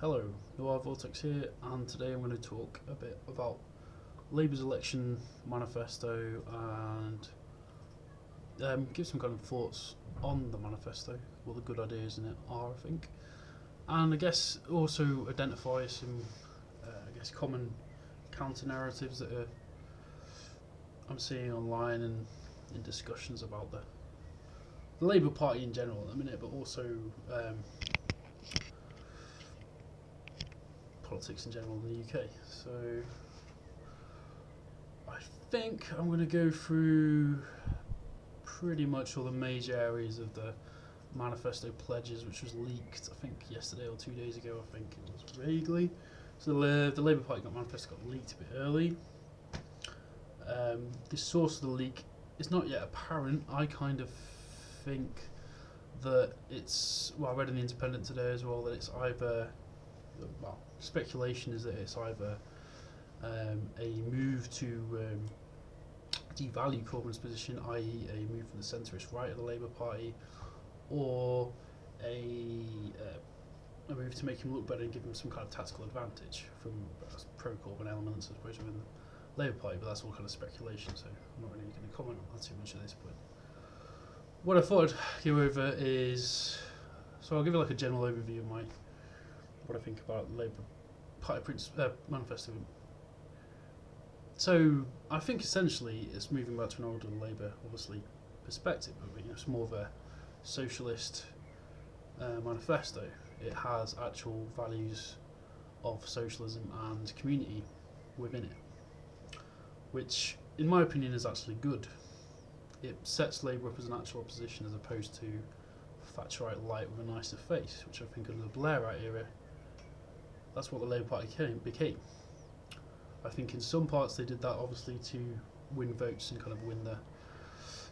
Hello, Noir Vortex here, and today I'm going to talk a bit about Labour's election manifesto and give some kind of thoughts on the manifesto, what the good ideas in it are, I think, and I guess also identify some, common counter narratives that I'm seeing online and in discussions about the Labour Party in general at the minute, but also politics in general in the UK. So I think I'm going to go through pretty much all the major areas of the manifesto pledges, which was leaked I think yesterday or 2 days ago. I think it was vaguely. So the Labour Party manifesto got leaked a bit early. The source of the leak is not yet apparent. I kind of think that it's, well, I read in the Independent today as well, that it's either, well, speculation is that it's either a move to devalue Corbyn's position, i.e. a move from the centrist right of the Labour Party, or a move to make him look better and give him some kind of tactical advantage from pro-Corbyn elements, I suppose, within the Labour Party, but that's all kind of speculation, so I'm not really going to comment on that too much at this point. What I thought I'd go over is, so I'll give you like a general overview of what I think about the Labour Party manifesto. So I think essentially it's moving back to an older Labour, obviously, perspective, but it's more of a socialist manifesto. It has actual values of socialism and community within it, which in my opinion is actually good. It sets Labour up as an actual opposition as opposed to Thatcherite light with a nicer face, which I think under the Blairite era, that's what the Labour Party became. I think in some parts they did that obviously to win votes and kind of win the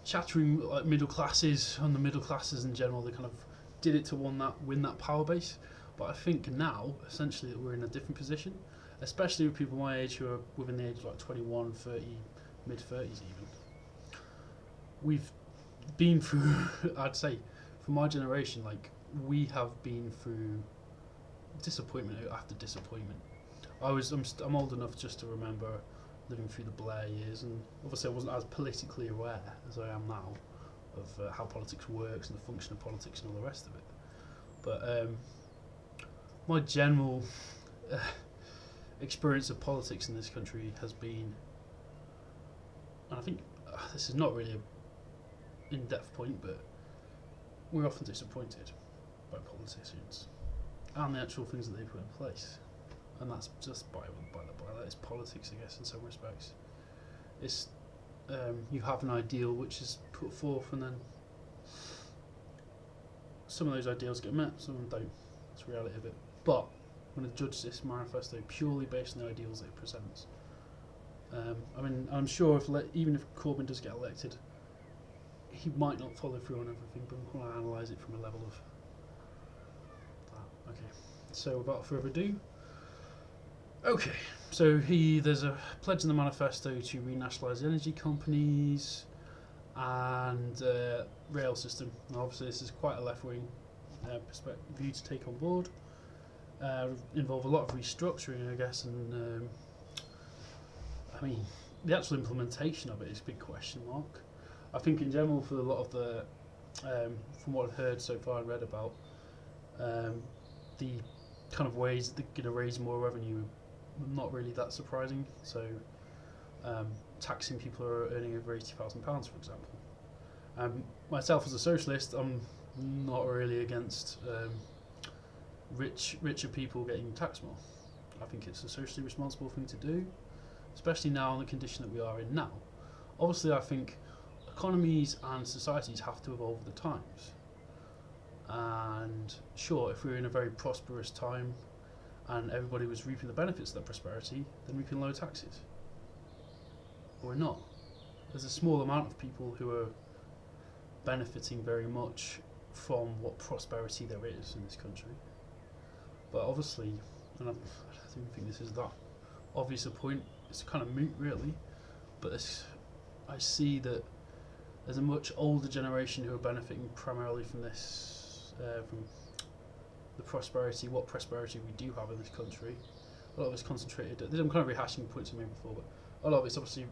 chattering like middle classes, and the middle classes in general, they kind of did it to win that power base. But I think now essentially that we're in a different position, especially with people my age who are within the age of like 21, 30, mid 30s even. We've been through, I'd say, for my generation, like we have been through disappointment after disappointment. I'm old enough just to remember living through the Blair years, and obviously I wasn't as politically aware as I am now of how politics works and the function of politics and all the rest of it. But my general experience of politics in this country has been, and I think this is not really a in-depth point, but we're often disappointed by politicians and the actual things that they put in place, and that's just by that is politics, I guess, in some respects. It's you have an ideal which is put forth, and then some of those ideals get met, some of them don't. That's the reality of it. But I'm going to judge this manifesto purely based on the ideals that it presents. I mean, I'm sure even if Corbyn does get elected, he might not follow through on everything, but I'm going to analyse it from a level of that. Okay, so without further ado, okay, so there's a pledge in the manifesto to re-nationalise energy companies and rail system. Now, obviously this is quite a left-wing view to take on board. Involve a lot of restructuring, I guess, and I mean, the actual implementation of it is a big question mark. I think in general for a lot of the, from what I've heard so far and read about, the kind of ways that they're going to raise more revenue, not really that surprising. So taxing people who are earning over £80,000, for example. Myself as a socialist, I'm not really against richer people getting taxed more. I think it's a socially responsible thing to do, especially now in the condition that we are in now. Obviously, I think economies and societies have to evolve with the times. And sure, if we're in a very prosperous time and everybody was reaping the benefits of that prosperity, then we can lower taxes. But we're not. There's a small amount of people who are benefiting very much from what prosperity there is in this country. But obviously, and I don't think this is that obvious a point, it's kind of moot really, but I see that there's a much older generation who are benefiting primarily from this, from the prosperity, what prosperity we do have in this country. A lot of it's concentrated. I'm kind of rehashing points I made before, but a lot of it's obviously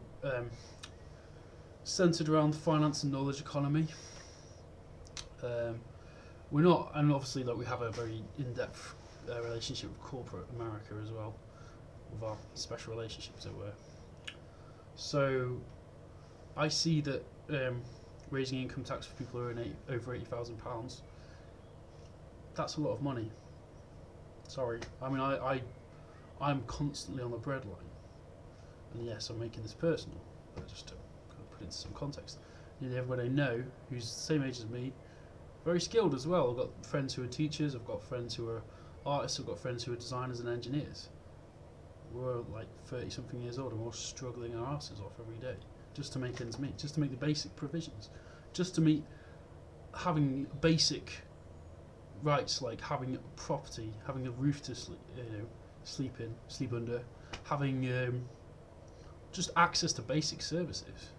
centered around the finance and knowledge economy. We're not, and obviously, like, we have a very in-depth relationship with corporate America as well, with our special relationship, as it were. So, I see that raising income tax for people who earn over £80,000, that's a lot of money. Sorry, I mean, I'm constantly on the breadline, and yes, I'm making this personal, but just to kind of put it into some context. Nearly everyone I know who's the same age as me, very skilled as well. I've got friends who are teachers, I've got friends who are artists, I've got friends who are designers and engineers. We're like 30 something years old and we're all struggling our asses off every day just to make ends meet, just to make the basic provisions, just to meet having basic rights like having property, having a roof to sleep in, sleep under, having just access to basic services.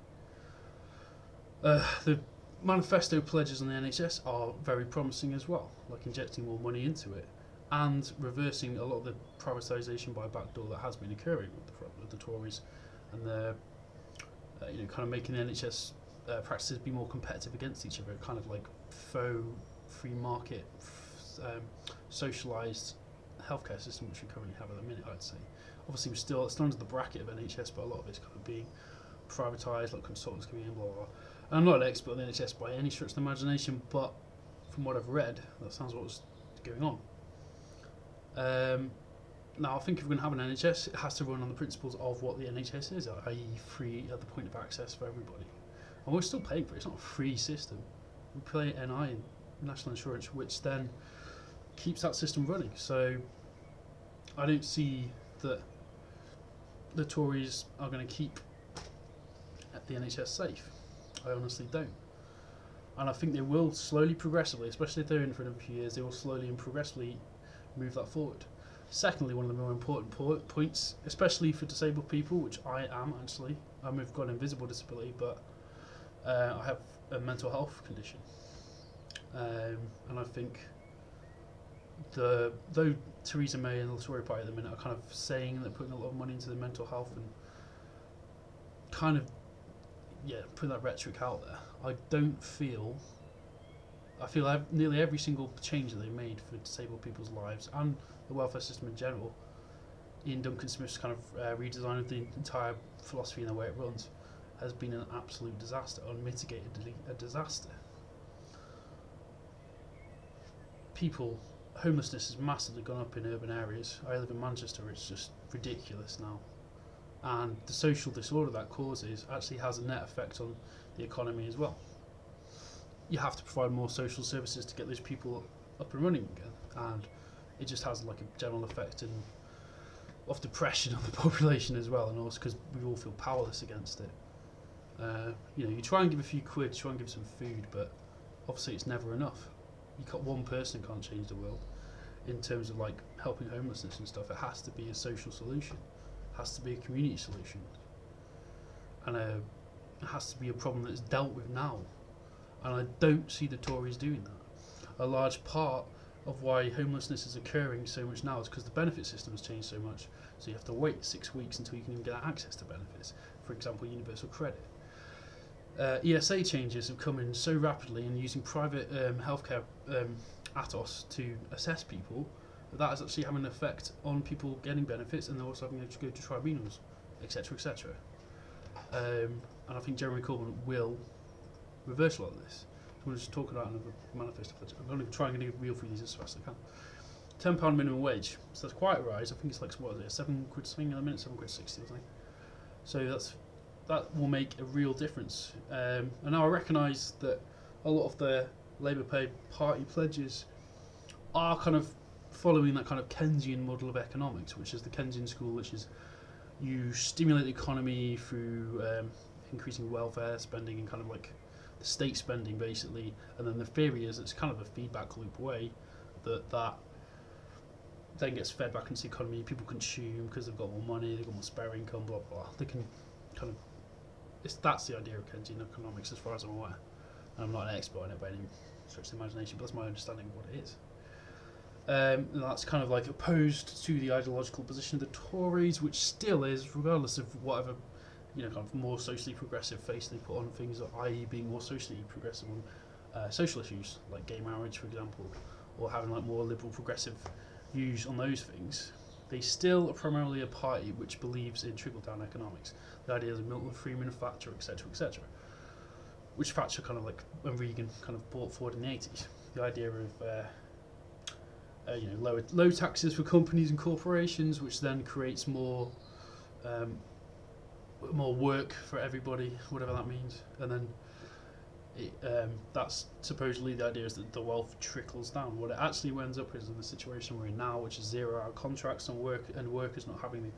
The manifesto pledges on the NHS are very promising as well, like injecting more money into it and reversing a lot of the privatisation by backdoor that has been occurring with the Tories, and the kind of making the NHS practices be more competitive against each other, kind of like faux free market, socialised healthcare system which we currently have at the minute. I'd say obviously it's still under the bracket of NHS, but a lot of it's kind of being privatised, like consultants coming in, blah blah blah. And I'm not an expert on the NHS by any stretch of the imagination, but from what I've read, that sounds what was going on. Now, I think if we're going to have an NHS, it has to run on the principles of what the NHS is, i.e. free at the point of access for everybody. And we're still paying for it. It's not a free system. We pay NI, national insurance, which then keeps that system running. So I don't see that the Tories are going to keep the NHS safe. I honestly don't. And I think they will slowly, progressively, especially if they're in for another few years, they will slowly and progressively move that forward. Secondly, one of the more important points, especially for disabled people, which I am actually, I've got an invisible disability, but I have a mental health condition. And I think though Theresa May and the Tory Party at the minute are kind of saying that they're putting a lot of money into the mental health and kind of putting that rhetoric out there, I feel nearly every single change that they made for disabled people's lives and the welfare system in general, Ian Duncan Smith's kind of redesign of the entire philosophy and the way it runs, has been an absolute disaster, unmitigatedly a disaster. Homelessness has massively gone up in urban areas. I live in Manchester, it's just ridiculous now. And the social disorder that causes actually has a net effect on the economy as well. You have to provide more social services to get those people up and running again, and it just has like a general effect of depression on the population as well, and also because we all feel powerless against it. You try and give a few quid, try and give some food, but obviously it's never enough. One person can't change the world in terms of like helping homelessness and stuff. It has to be a social solution. It has to be a community solution, and it has to be a problem that's dealt with now. And I don't see the Tories doing that. A large part of why homelessness is occurring so much now is because the benefit system has changed so much. So you have to wait 6 weeks until you can even get access to benefits. For example, universal credit. ESA changes have come in so rapidly, and using private healthcare ATOS to assess people, that is actually having an effect on people getting benefits, and they're also having to go to tribunals, etc., etc. And I think Jeremy Corbyn will reverse a lot of this. I'm going to just talk about another manifesto. I'm going to try and get a reel through these as fast as I can. £10 minimum wage. So that's quite a rise. I think it's like, what is it, £7 something in a minute, £7.60 or something. So that will make a real difference. And now I recognise that a lot of the Labour Party pledges are kind of following that kind of Keynesian model of economics, which is the Keynesian school, which is you stimulate the economy through increasing welfare spending and kind of like the state spending basically, and then the theory is it's kind of a feedback loop way that then gets fed back into the economy. People consume because they've got more money, they've got more spare income, blah blah. They can kind of that's the idea of Keynesian economics as far as I'm aware. And I'm not an expert on it by any stretch of the imagination, but that's my understanding of what it is. And that's kind of like opposed to the ideological position of the Tories, which still is, regardless of whatever, kind of more socially progressive face they put on things, i.e. being more socially progressive on social issues like gay marriage, for example, or having like more liberal progressive views on those things. They still are primarily a party which believes in trickle-down economics, the ideas of Milton Friedman, Thatcher, etc., which Thatcher kind of like, when Reagan kind of brought forward in the 80s. The idea of low taxes for companies and corporations, which then creates more work for everybody, whatever that means, and then that's supposedly the idea is that the wealth trickles down. What it actually ends up is in the situation we're in now, which is 0-hour contracts and workers not having the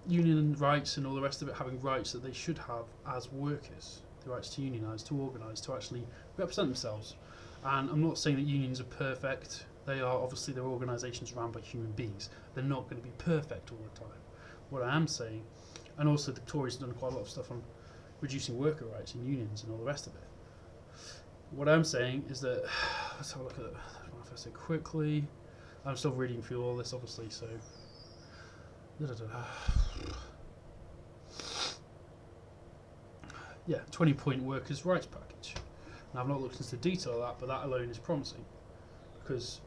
union rights and all the rest of it, having rights that they should have as workers, the rights to unionise, to organise, to actually represent themselves. And I'm not saying that unions are perfect. They are, obviously, they're organisations run by human beings. They're not going to be perfect all the time. What I am saying, and also the Tories have done quite a lot of stuff on reducing worker rights and unions and all the rest of it. What I'm saying is that, let's have a look at the manifesto quickly. I'm still reading through all this, obviously, so. Yeah, 20-point workers' rights package. Now, I've not looked into the detail of that, but that alone is promising, because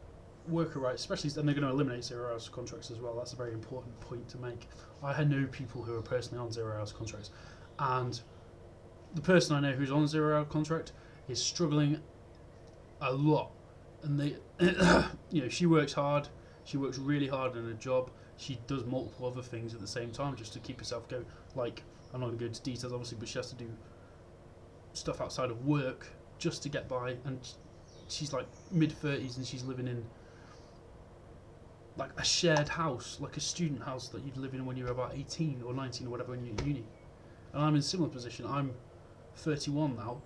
worker rights, especially, and they're going to eliminate 0-hour contracts as well. That's a very important point to make. I know people who are personally on 0-hour contracts, and the person I know who's on a 0-hour contract is struggling a lot, and they, she works hard. She works really hard in her job. She does multiple other things at the same time just to keep herself going. Like, I'm not going to go into details, obviously, but she has to do stuff outside of work just to get by, and she's like mid-30s, and she's living in like a shared house, like a student house that you'd live in when you were about 18 or 19 or whatever when you're at uni. And I'm in a similar position. I'm 31 now.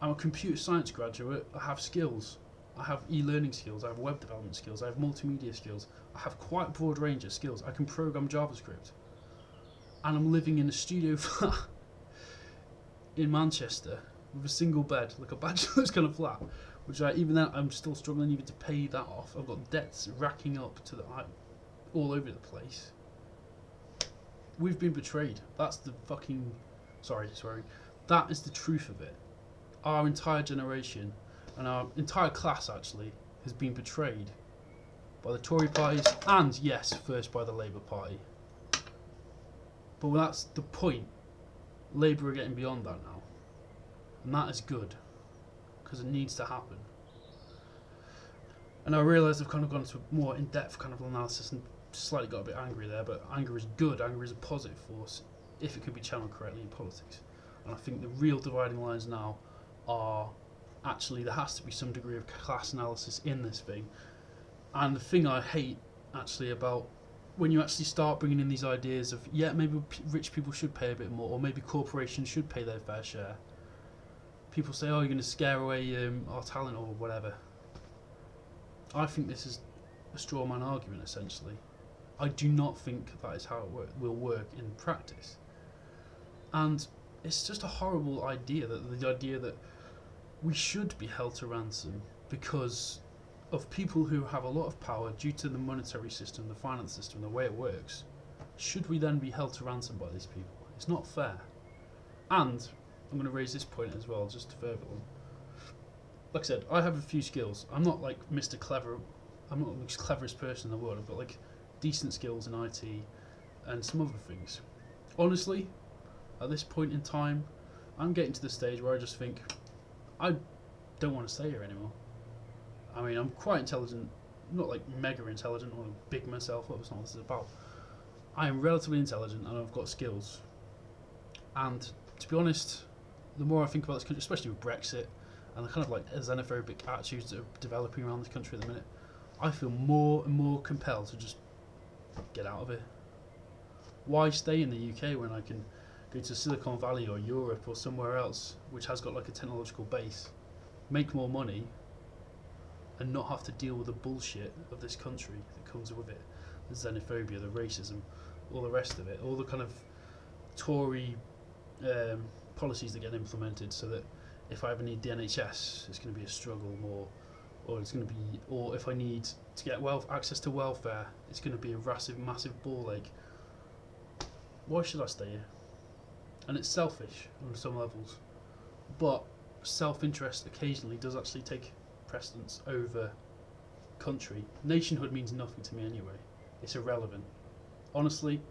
I'm a computer science graduate. I have skills. I have e-learning skills. I have web development skills. I have multimedia skills. I have quite a broad range of skills. I can program JavaScript. And I'm living in a studio flat in Manchester with a single bed, like a bachelor's kind of flat, which even then I'm still struggling even to pay that off. I've got debts racking up to all over the place. We've been betrayed. That's the fucking... Sorry. That is the truth of it. Our entire generation, and our entire class actually, has been betrayed by the Tory parties, and yes, first by the Labour Party. But that's the point. Labour are getting beyond that now. And that is good, because it needs to happen. And I realise I've kind of gone into a more in-depth kind of analysis and slightly got a bit angry there, but anger is good. Anger is a positive force if it can be channeled correctly in politics. And I think the real dividing lines now are actually there has to be some degree of class analysis in this thing. And the thing I hate actually about when you actually start bringing in these ideas of, yeah, maybe rich people should pay a bit more, or maybe corporations should pay their fair share. People say, oh, you're going to scare away our talent or whatever. I think this is a straw man argument, essentially. I do not think that is how it will work in practice. And it's just a horrible idea, that the idea that we should be held to ransom because of people who have a lot of power due to the monetary system, the finance system, the way it works. Should we then be held to ransom by these people? It's not fair. And I'm going to raise this point as well, just to further on. Like I said, I have a few skills. I'm not like Mr. Clever. I'm not the cleverest person in the world. I've got like decent skills in IT and some other things. Honestly, at this point in time, I'm getting to the stage where I just think I don't want to stay here anymore. I mean, I'm quite intelligent, not like mega intelligent or big myself up. That's not what this is about. I am relatively intelligent and I've got skills. And to be honest, the more I think about this country, especially with Brexit and the kind of like xenophobic attitudes that are developing around this country at the minute, I feel more and more compelled to just get out of it. Why stay in the UK when I can go to Silicon Valley or Europe or somewhere else which has got like a technological base, make more money, and not have to deal with the bullshit of this country that comes with it, the xenophobia, the racism, all the rest of it, all the kind of Tory policies that get implemented, so that if I ever need the NHS, it's going to be a struggle more, or it's going to be, or if I need to get access to welfare, it's going to be a massive ball ache. Why should I stay here? And it's selfish on some levels, but self-interest occasionally does actually take precedence over country. Nationhood means nothing to me anyway. It's irrelevant. Honestly,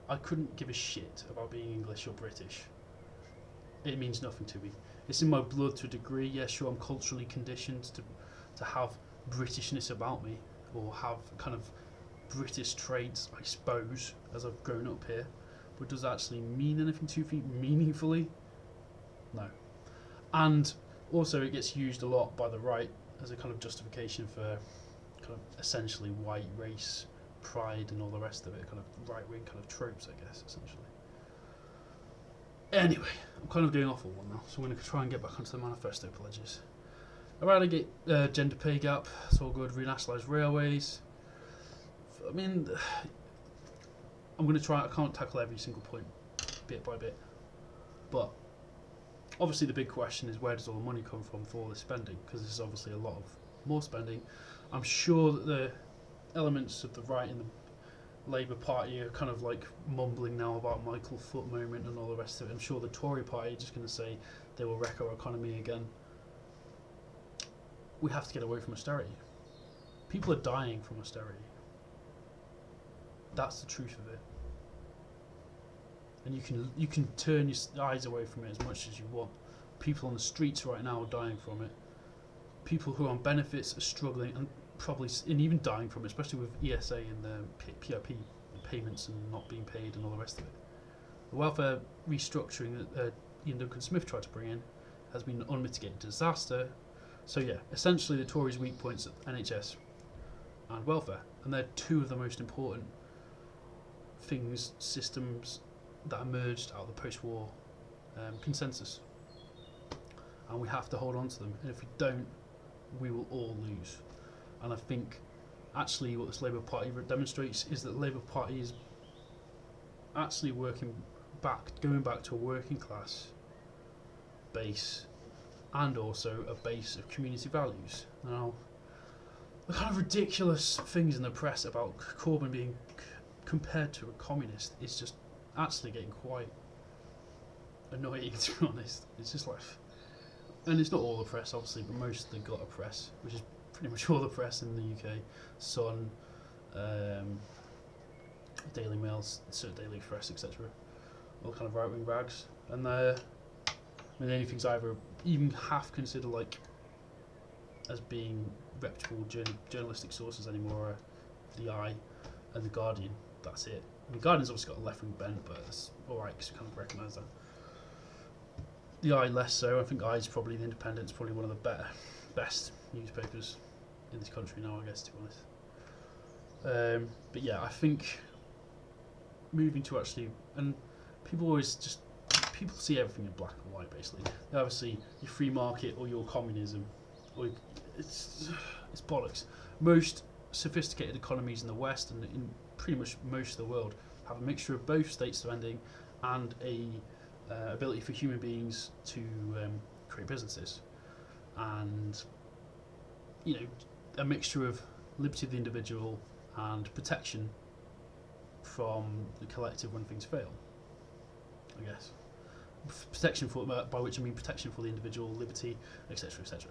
I couldn't give a shit about being English or British. It means nothing to me. It's in my blood to a degree. Yeah, sure, I'm culturally conditioned to have Britishness about me, or have kind of British traits, I suppose, as I've grown up here. But does that actually mean anything to me meaningfully? No. And also it gets used a lot by the right as a kind of justification for kind of essentially white race pride and all the rest of it, kind of right-wing kind of tropes, I guess, essentially. Anyway, I'm kind of going off on one now, so I'm going to try and get back onto the manifesto pledges. Eradicate gender pay gap, it's all good. Re-nationalise railways. I mean, I'm going to try, I can't tackle every single point bit by bit, but obviously the big question is, where does all the money come from for all this spending? Because this is obviously a lot of more spending. I'm sure that the elements of the right in the Labour Party are kind of like mumbling now about Michael Foot moment and all the rest of it. I'm sure the Tory Party are just going to say they will wreck our economy again. We have to get away from austerity. People are dying from austerity. That's the truth of it. And you can turn your eyes away from it as much as you want. People on the streets right now are dying from it. People who are on benefits are struggling and even dying from it, especially with ESA and the PRP payments and not being paid and all the rest of it. The welfare restructuring that Ian Duncan-Smith tried to bring in has been an unmitigated disaster. So yeah, essentially the Tories' weak points at NHS and welfare, and they're two of the most important systems that emerged out of the post-war consensus, and we have to hold on to them, and if we don't, we will all lose. And I think actually what this Labour Party demonstrates is that the Labour Party is actually going back to a working class base, and also a base of community values. Now, the kind of ridiculous things in the press about Corbyn being compared to a communist is just actually getting quite annoying, to be honest. It's just like, and it's not all the press obviously, but most of the gutter press, which is pretty much all the press in the UK, Sun, Daily Mail, Daily Express, etc. All kind of right-wing rags, and the only things I ever even half consider like as being reputable journalistic sources anymore are the Eye and the Guardian. That's it. I mean, Guardian's obviously got a left-wing bent, but it's alright because you kind of recognise that. The Eye less so. I think Eye's probably, the Independent's probably one of the best newspapers in this country now, I guess, to be honest. But yeah, I think moving to actually, and people see everything in black and white basically. They either see your free market or your communism, or it's bollocks. Most sophisticated economies in the West and in pretty much most of the world have a mixture of both state spending and a ability for human beings to create businesses, and a mixture of liberty of the individual and protection from the collective when things fail, I guess. Protection by which I mean protection for the individual, liberty, etc., etc.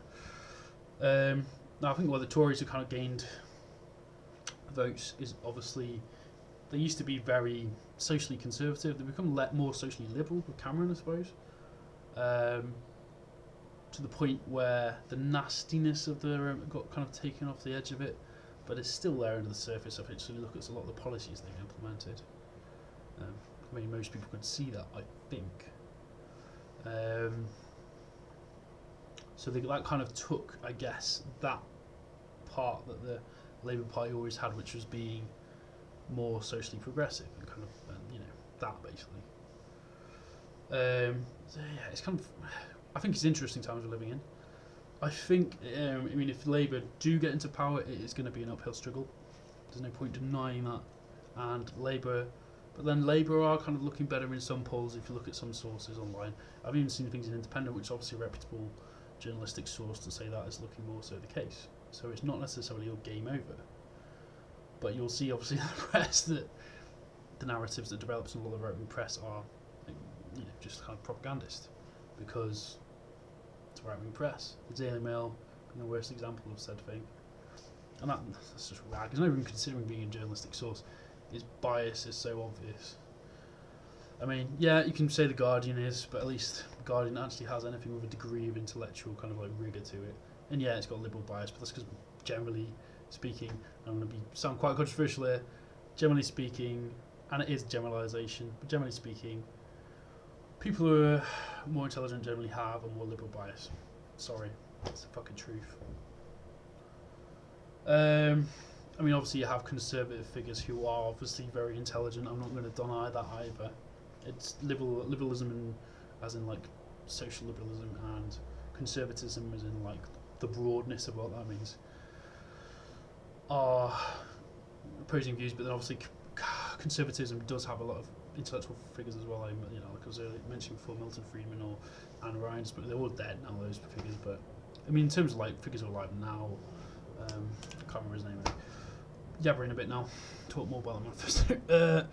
Now I think why the Tories have kind of gained votes is obviously they used to be very socially conservative. They've become more socially liberal with Cameron, I suppose, to the point where the nastiness of the got kind of taken off the edge of it, but it's still there under the surface of it. So you look at a lot of the policies they've implemented. I mean, most people could see that, I think. So that kind of took, I guess, that part that the Labour Party always had, which was being more socially progressive and kind of, that basically. So yeah, it's kind of, I think it's interesting times we're living in. I think, if Labour do get into power, it is going to be an uphill struggle. There's no point denying that. And Labour are kind of looking better in some polls if you look at some sources online. I've even seen things in Independent, which is obviously a reputable journalistic source, to say that is looking more so the case. so it's not necessarily all game over. But you'll see, obviously, in the press that the narratives that develops in a lot of the right-wing press are, just kind of propagandist, because it's right-wing press. The Daily Mail being the worst example of said thing, and that's just rag. It's not even considering being a journalistic source. Its bias is so obvious. I mean, yeah, you can say The Guardian is, but at least The Guardian actually has anything with a degree of intellectual kind of like rigour to it. And yeah, it's got liberal bias, but that's because generally speaking, I'm going to sound quite controversial here, generally speaking, and it is generalisation, but generally speaking, people who are more intelligent generally have a more liberal bias. Sorry, that's the fucking truth. I mean, obviously you have conservative figures who are obviously very intelligent. I'm not going to deny that either. It's liberalism, as in like social liberalism, and conservatism, as in like the broadness of what that means, are opposing views. But then obviously conservatism does have a lot of intellectual figures as well. Like I was mentioning before, Milton Friedman or Anne Ryan's, but they're all dead now, those figures. But I mean, in terms of like figures who are alive now, I can't remember his name. Yabbering a bit now. Talk more about the manifesto.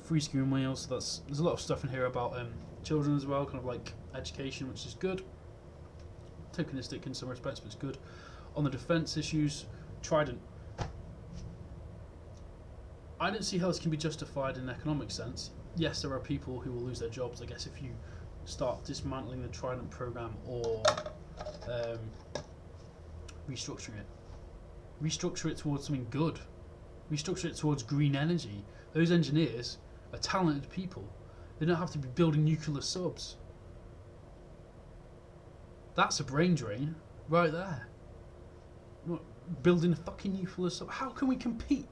Free school meals. So there's a lot of stuff in here about children as well, kind of like education, which is good. Tokenistic in some respects, but it's good. On the defence issues, Trident. I don't see how this can be justified in an economic sense. Yes, there are people who will lose their jobs, I guess, if you start dismantling the Trident programme or restructuring it. Restructure it towards something good. Restructure it towards green energy. Those engineers are talented people. They don't have to be building nuclear subs. That's a brain drain right there. Not building a fucking nuclear sub. How can we compete?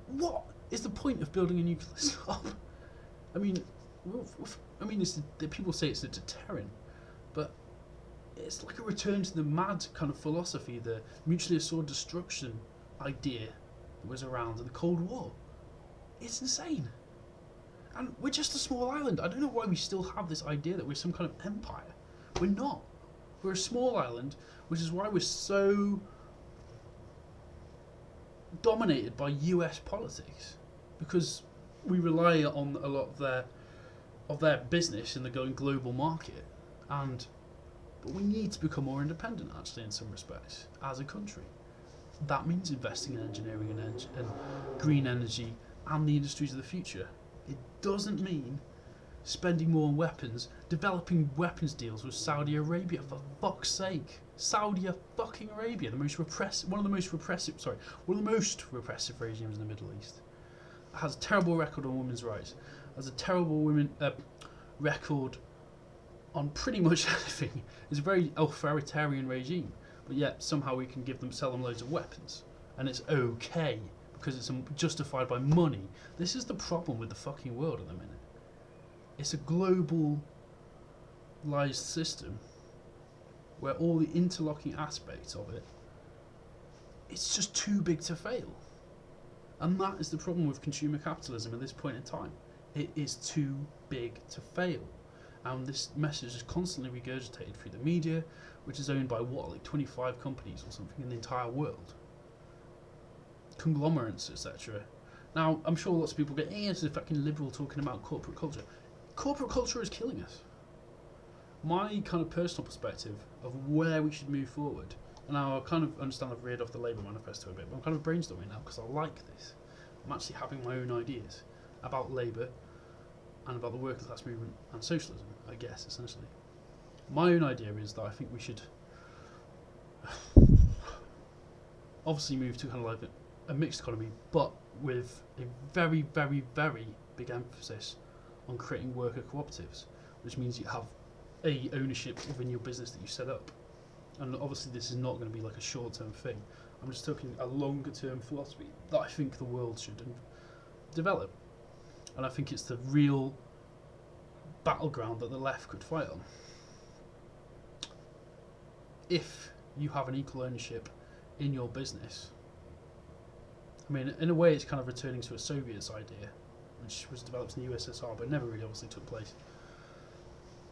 What is the point of building a nuclear sub? I mean, people say it's a deterrent, but it's like a return to the mad kind of philosophy, the mutually assured destruction idea that was around in the Cold War. It's insane. And we're just a small island. I don't know why we still have this idea that we're some kind of empire. We're not. We're a small island, which is why we're so dominated by US politics, because we rely on a lot of their business in the global market, but we need to become more independent, actually, in some respects, as a country. That means investing in engineering and green energy and the industries of the future. It doesn't mean spending more on weapons, developing weapons deals with Saudi Arabia, for fuck's sake. Saudi fucking Arabia, one of the most repressive regimes in the Middle East. It has a terrible record on women's rights. Has a terrible record on pretty much anything. It's a very authoritarian regime, but yet somehow we can sell them loads of weapons, and it's okay because it's justified by money. This is the problem with the fucking world at the minute. It's a globalized system where all the interlocking aspects of it's just too big to fail. And that is the problem with consumer capitalism at this point in time. It is too big to fail. And this message is constantly regurgitated through the media, which is owned by 25 companies or something in the entire world. Conglomerates, etc. Now, I'm sure lots of people go, this is a fucking liberal talking about corporate culture. Corporate culture is killing us. My kind of personal perspective of where we should move forward, and now I kind of understand I've read off the Labour Manifesto a bit, but I'm kind of brainstorming now because I like this. I'm actually having my own ideas about Labour and about the working class movement and socialism, I guess, essentially. My own idea is that I think we should obviously move to kind of like a mixed economy, but with a very, very, very big emphasis on creating worker cooperatives, which means you have ownership within your business that you set up. And obviously this is not going to be like a short-term thing. I'm just talking a longer-term philosophy that I think the world should develop. And I think it's the real battleground that the left could fight on. If you have an equal ownership in your business, I mean, in a way it's kind of returning to a Soviet's idea, which was developed in the USSR but never really obviously took place.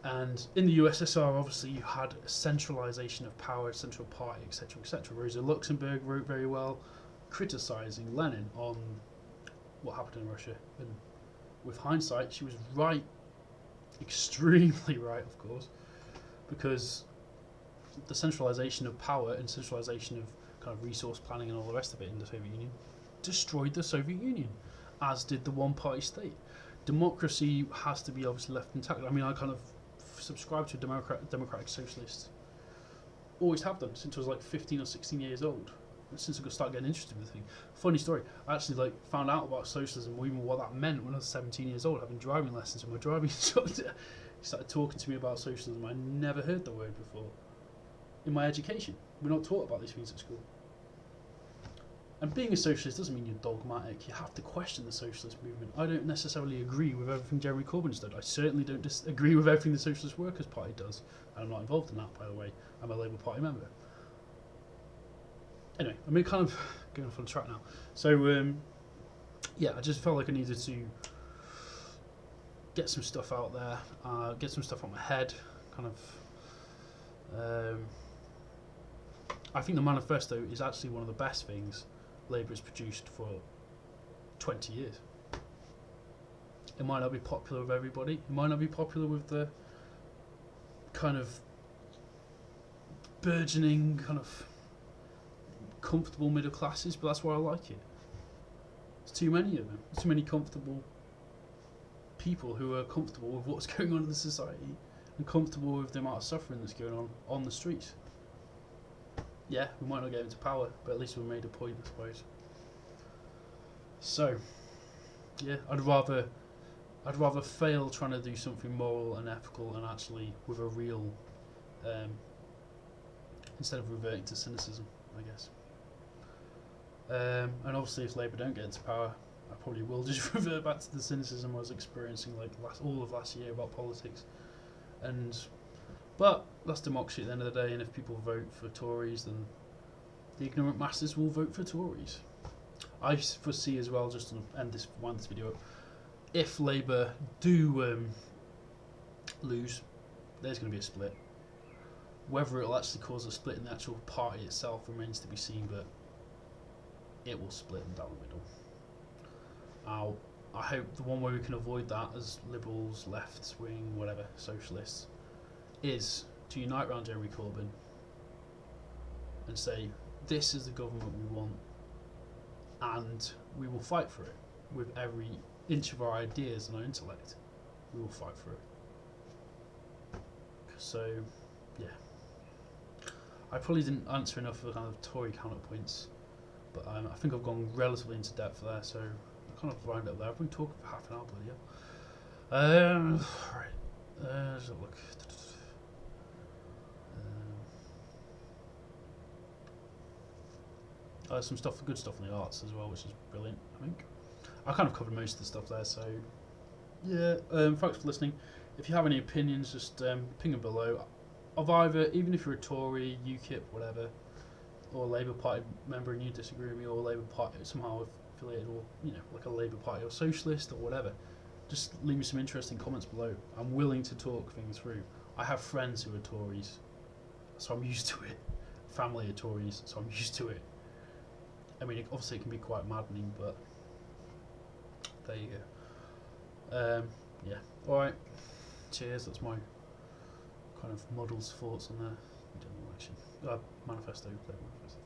And in the USSR, obviously, you had a centralisation of power, central party, etc., etc. Rosa Luxemburg wrote very well, criticising Lenin on what happened in Russia. And with hindsight, she was right, extremely right, of course, because the centralisation of power and centralisation of kind of resource planning and all the rest of it in the Soviet Union destroyed the Soviet Union, as did the one-party state. Democracy has to be obviously left intact. I mean, I kind of subscribe to a democratic socialist. Always have done since I was like 15 or 16 years old. Since I started getting interested in the thing. Funny story. I actually found out about socialism, or even what that meant, when I was 17 years old, having driving lessons with my driving instructor. He started talking to me about socialism. I never heard the word before. In my education, we're not taught about these things at school. And being a socialist doesn't mean you're dogmatic. You have to question the socialist movement. I don't necessarily agree with everything Jeremy Corbyn's done. I certainly don't agree with everything the Socialist Workers' Party does. And I'm not involved in that, by the way. I'm a Labour Party member. Anyway, I'm kind of going off on track now. So, yeah, I just felt like I needed to get some stuff out there, get some stuff on my head, kind of... I think the manifesto is actually one of the best things Labour has produced for 20 years. It might not be popular with everybody. It might not be popular with the kind of burgeoning, kind of comfortable middle classes, but that's why I like it. There's too many of them. There's too many comfortable people who are comfortable with what's going on in the society and comfortable with the amount of suffering that's going on the streets. Yeah, we might not get into power, but at least we made a point, I suppose. So, yeah, I'd rather fail trying to do something moral and ethical and actually with a real, instead of reverting to cynicism, I guess. And obviously, if Labour don't get into power, I probably will just revert back to the cynicism I was experiencing all of last year about politics. But that's democracy at the end of the day, and if people vote for Tories, then the ignorant masses will vote for Tories. I foresee as well, just to wind this video up, if Labour do lose, there's going to be a split. Whether it'll actually cause a split in the actual party itself remains to be seen, but it will split them down the middle. I hope the one way we can avoid that as liberals, left wing, whatever, socialists, is to unite around Jeremy Corbyn and say, this is the government we want, and we will fight for it with every inch of our ideas and our intellect. We will fight for it. So, yeah. I probably didn't answer enough of the kind of Tory counterpoints, but I think I've gone relatively into depth there, so I'll kind of round it up there. I've been talking for half an hour, bloody hell. Right. Let's have a look. Some stuff, good stuff in the arts as well, which is brilliant, I think. I kind of covered most of the stuff there, so yeah. Thanks for listening. If you have any opinions, just ping them below. Of either, even if you're a Tory, UKIP, whatever, or a Labour Party member and you disagree with me, or a Labour Party somehow affiliated, or like a Labour Party or Socialist or whatever, just leave me some interesting comments below. I'm willing to talk things through. I have friends who are Tories, so I'm used to it. Family are Tories, so I'm used to it. I mean, obviously it can be quite maddening, but there you go. Yeah. Alright. Cheers. That's my kind of muddled thoughts on the manifesto. Manifesto.